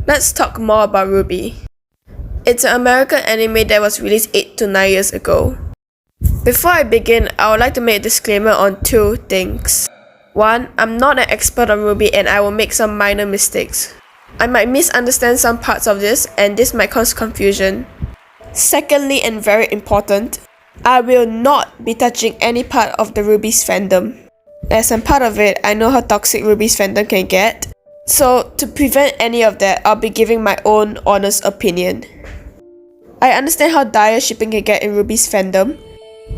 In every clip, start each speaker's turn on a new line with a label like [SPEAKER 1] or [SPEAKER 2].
[SPEAKER 1] let's talk more about RWBY. It's an American anime that was released 8 to 9 years ago. Before I begin, I would like to make a disclaimer on two things. One, I'm not an expert on RWBY and I will make some minor mistakes. I might misunderstand some parts of this and this might cause confusion. Secondly, and very important, I will not be touching any part of the RWBY's fandom. As I'm part of it, I know how toxic RWBY's fandom can get. So to prevent any of that, I'll be giving my own honest opinion. I understand how dire shipping can get in RWBY's fandom,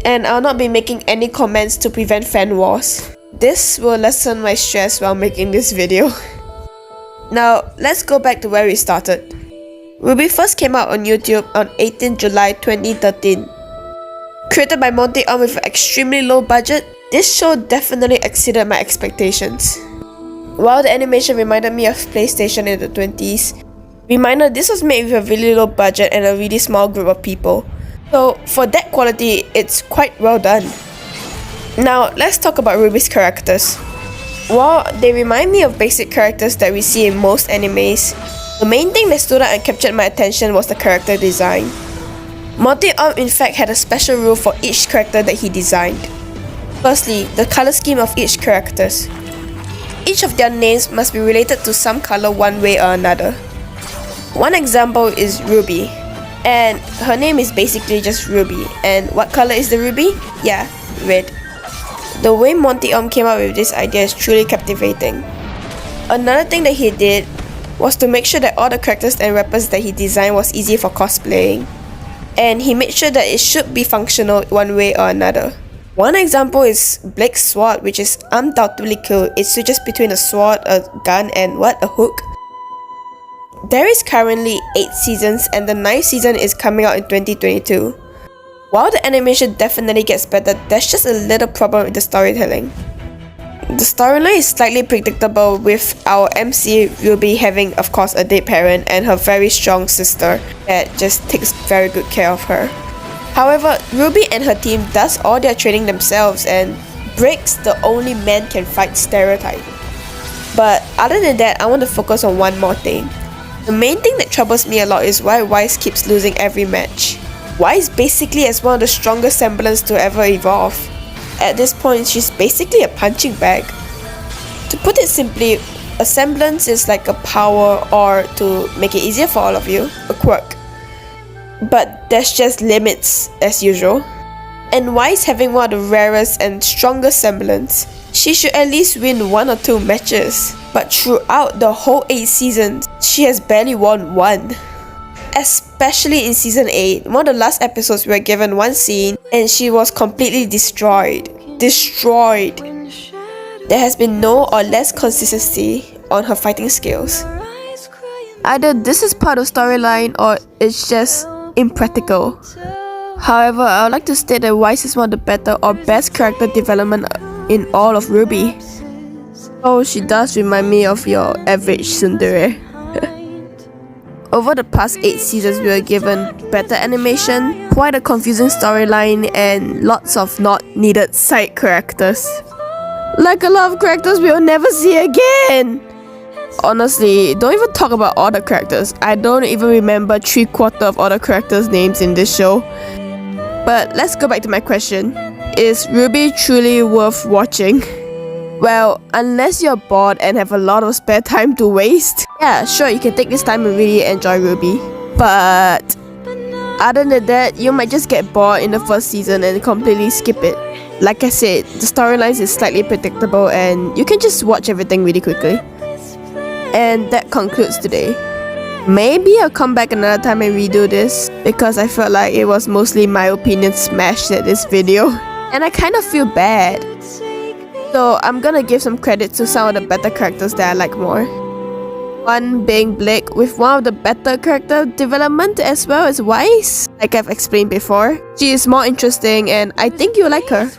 [SPEAKER 1] and I'll not be making any comments to prevent fan wars. This will lessen my stress while making this video. Now, let's go back to where we started. RWBY first came out on YouTube on 18 July 2013. Created by Monty with an extremely low budget, this show definitely exceeded my expectations. While the animation reminded me of PlayStation in the 20s, reminder this was made with a really low budget and a really small group of people. So for that quality, it's quite well done. Now, let's talk about RWBY's characters. While they remind me of basic characters that we see in most animes, the main thing that stood out and captured my attention was the character design. Monty in fact had a special rule for each character that he designed. Firstly, the color scheme of each characters. Each of their names must be related to some color one way or another. One example is RWBY, and her name is basically just Ruby. And what color is the ruby? Yeah, red. The way Monty came up with this idea is truly captivating. Another thing that he did was to make sure that all the characters and weapons that he designed was easy for cosplaying. And he made sure that it should be functional one way or another. One example is Blake's sword, which is undoubtedly cool. It switches between a sword, a gun, and a hook. There is currently 8 seasons and the 9th season is coming out in 2022. While the animation definitely gets better, there's just a little problem with the storytelling. The storyline is slightly predictable, with our MC RWBY having of course a dead parent and her very strong sister that just takes very good care of her. However, RWBY and her team does all their training themselves and breaks the only man can fight stereotype. But other than that, I want to focus on one more thing. The main thing that troubles me a lot is why Weiss keeps losing every match. Weiss basically has one of the strongest semblance to ever evolve. At this point, she's basically a punching bag. To put it simply, a semblance is like a power, or to make it easier for all of you, a quirk. But there's just limits as usual. And Weiss having one of the rarest and strongest semblance, she should at least win 1 or 2 matches. But throughout the whole 8 seasons, she has barely won 1. Especially in season 8, one of the last episodes we were given one scene and she was completely destroyed. There has been no or less consistency on her fighting skills. Either this is part of storyline or it's just impractical. However, I would like to state that Weiss is one of the better or best character development in all of RWBY. Oh, she does remind me of your average tsundere. Over the past 8 seasons, we were given better animation, quite a confusing storyline, and lots of not needed side characters. Like a lot of characters we will never see again! Honestly, don't even talk about all the characters. I don't even remember 3/4 of all the characters' names in this show. But let's go back to my question. Is RWBY truly worth watching? Well, unless you're bored and have a lot of spare time to waste, yeah, sure, you can take this time and really enjoy RWBY. But other than that, you might just get bored in the first season and completely skip it. Like I said, the storylines is slightly predictable and you can just watch everything really quickly. And that concludes today. Maybe I'll come back another time and redo this, because I felt like it was mostly my opinion smashed at this video. And I kind of feel bad. So I'm gonna give some credit to some of the better characters that I like more. One being Blake, with one of the better character development, as well as Weiss. Like I've explained before, she is more interesting and I think you'll like her.